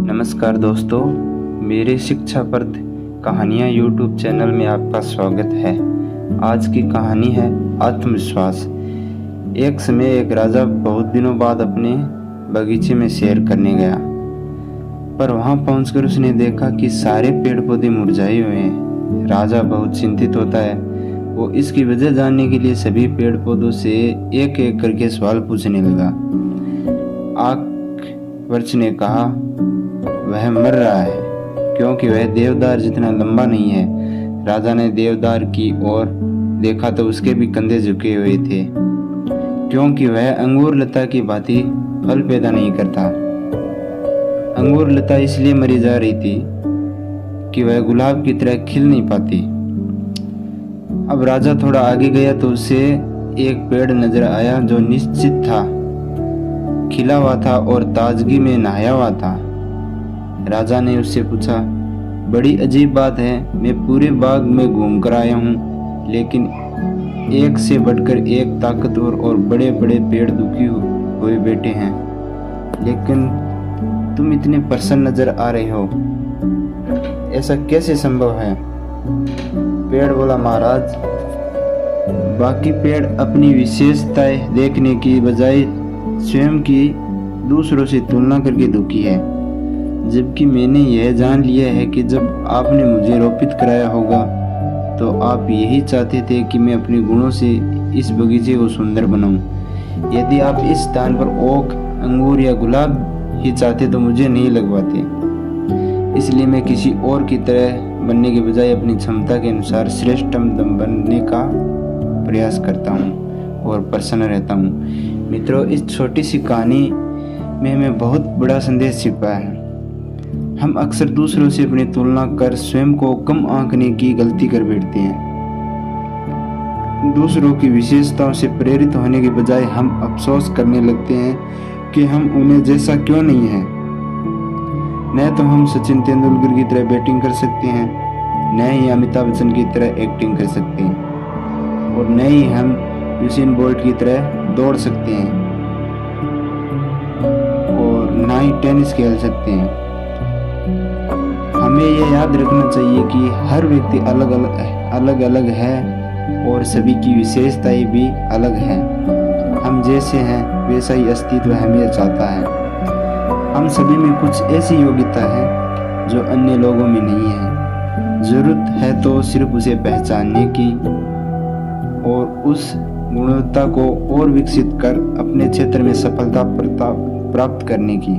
नमस्कार दोस्तों, मेरे शिक्षाप्रद कहानियाँ यूट्यूब चैनल में आपका स्वागत है। आज की कहानी है आत्मविश्वास। एक समय एक राजा बहुत दिनों बाद अपने बगीचे में सैर करने गया, पर वहां पहुंचकर उसने देखा कि सारे पेड़ पौधे मुरझाए हुए हैं। राजा बहुत चिंतित होता है। वो इसकी वजह जानने के लिए सभी पेड़ पौधों से एक एक करके सवाल पूछने लगा। आक वृक्ष ने कहा, वह मर रहा है क्योंकि वह देवदार जितना लंबा नहीं है। राजा ने देवदार की ओर देखा तो उसके भी कंधे झुके हुए थे, क्योंकि वह अंगूर लता की भांति फल पैदा नहीं करता। अंगूर लता इसलिए मरी जा रही थी कि वह गुलाब की तरह खिल नहीं पाती। अब राजा थोड़ा आगे गया तो उसे एक पेड़ नजर आया जो निश्चित था, खिला हुआ था और ताजगी में नहाया हुआ था। राजा ने उससे पूछा, बड़ी अजीब बात है, मैं पूरे बाग में घूम कर आया हूँ, लेकिन एक से बढ़कर एक ताकतवर और बड़े बड़े पेड़ दुखी हुए बैठे हैं, लेकिन तुम इतने प्रसन्न नजर आ रहे हो, ऐसा कैसे संभव है? पेड़ बोला, महाराज, बाकी पेड़ अपनी विशेषताएं देखने की बजाय स्वयं की दूसरों से तुलना करके दुखी है, जबकि मैंने यह जान लिया है कि जब आपने मुझे रोपित कराया होगा तो आप यही चाहते थे कि मैं अपने गुणों से इस बगीचे को सुंदर बनाऊं। यदि आप इस स्थान पर ओक, अंगूर या गुलाब ही चाहते तो मुझे नहीं लगवाते। इसलिए मैं किसी और की तरह बनने के बजाय अपनी क्षमता के अनुसार श्रेष्ठतम बनने का प्रयास करता हूँ और प्रसन्न रहता हूँ। मित्रों, इस छोटी सी कहानी में हमें बहुत बड़ा संदेश छिपा है। हम अक्सर दूसरों से अपनी तुलना कर स्वयं को कम आंकने की गलती कर बैठते हैं। दूसरों की विशेषताओं से प्रेरित होने के बजाय हम अफसोस करने लगते हैं कि हम उन्हें जैसा क्यों नहीं हैं। न तो हम सचिन तेंदुलकर की तरह बैटिंग कर सकते हैं, न ही अमिताभ बच्चन की तरह एक्टिंग कर सकते हैं, और न ही हम यूसेन बोल्ट की तरह दौड़ सकते हैं, और न ही टेनिस खेल सकते हैं। हमें यह याद रखना चाहिए कि हर व्यक्ति अलग अलग है और सभी की विशेषताएं भी अलग हैं। हम जैसे हैं वैसा ही अस्तित्व हमें चाहता है। हम सभी में कुछ ऐसी योग्यता है जो अन्य लोगों में नहीं है। जरूरत है तो सिर्फ उसे पहचानने की और उस गुणवत्ता को और विकसित कर अपने क्षेत्र में सफलता प्राप्त करने की।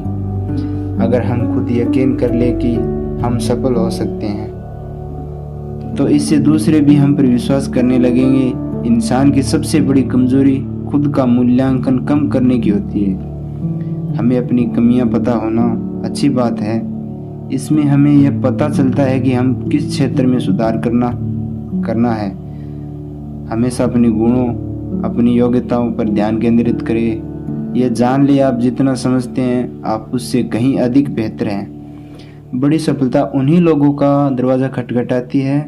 अगर हम खुद यकीन कर ले कि हम सफल हो सकते हैं तो इससे दूसरे भी हम पर विश्वास करने लगेंगे। इंसान की सबसे बड़ी कमजोरी खुद का मूल्यांकन कम करने की होती है। हमें अपनी कमियां पता होना अच्छी बात है। इसमें हमें यह पता चलता है कि हम किस क्षेत्र में सुधार करना है। हमेशा अपने गुणों, अपनी योग्यताओं पर ध्यान केंद्रित करें। यह जान ले, आप जितना समझते हैं आप उससे कहीं अधिक बेहतर हैं। बड़ी सफलता उन्हीं लोगों का दरवाज़ा खटखटाती है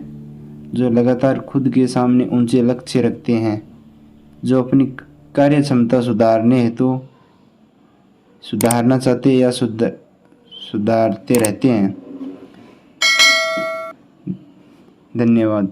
जो लगातार खुद के सामने ऊंचे लक्ष्य रखते हैं, जो अपनी कार्य क्षमता सुधारने हेतु सुधारना चाहते या सुधारते रहते हैं। धन्यवाद।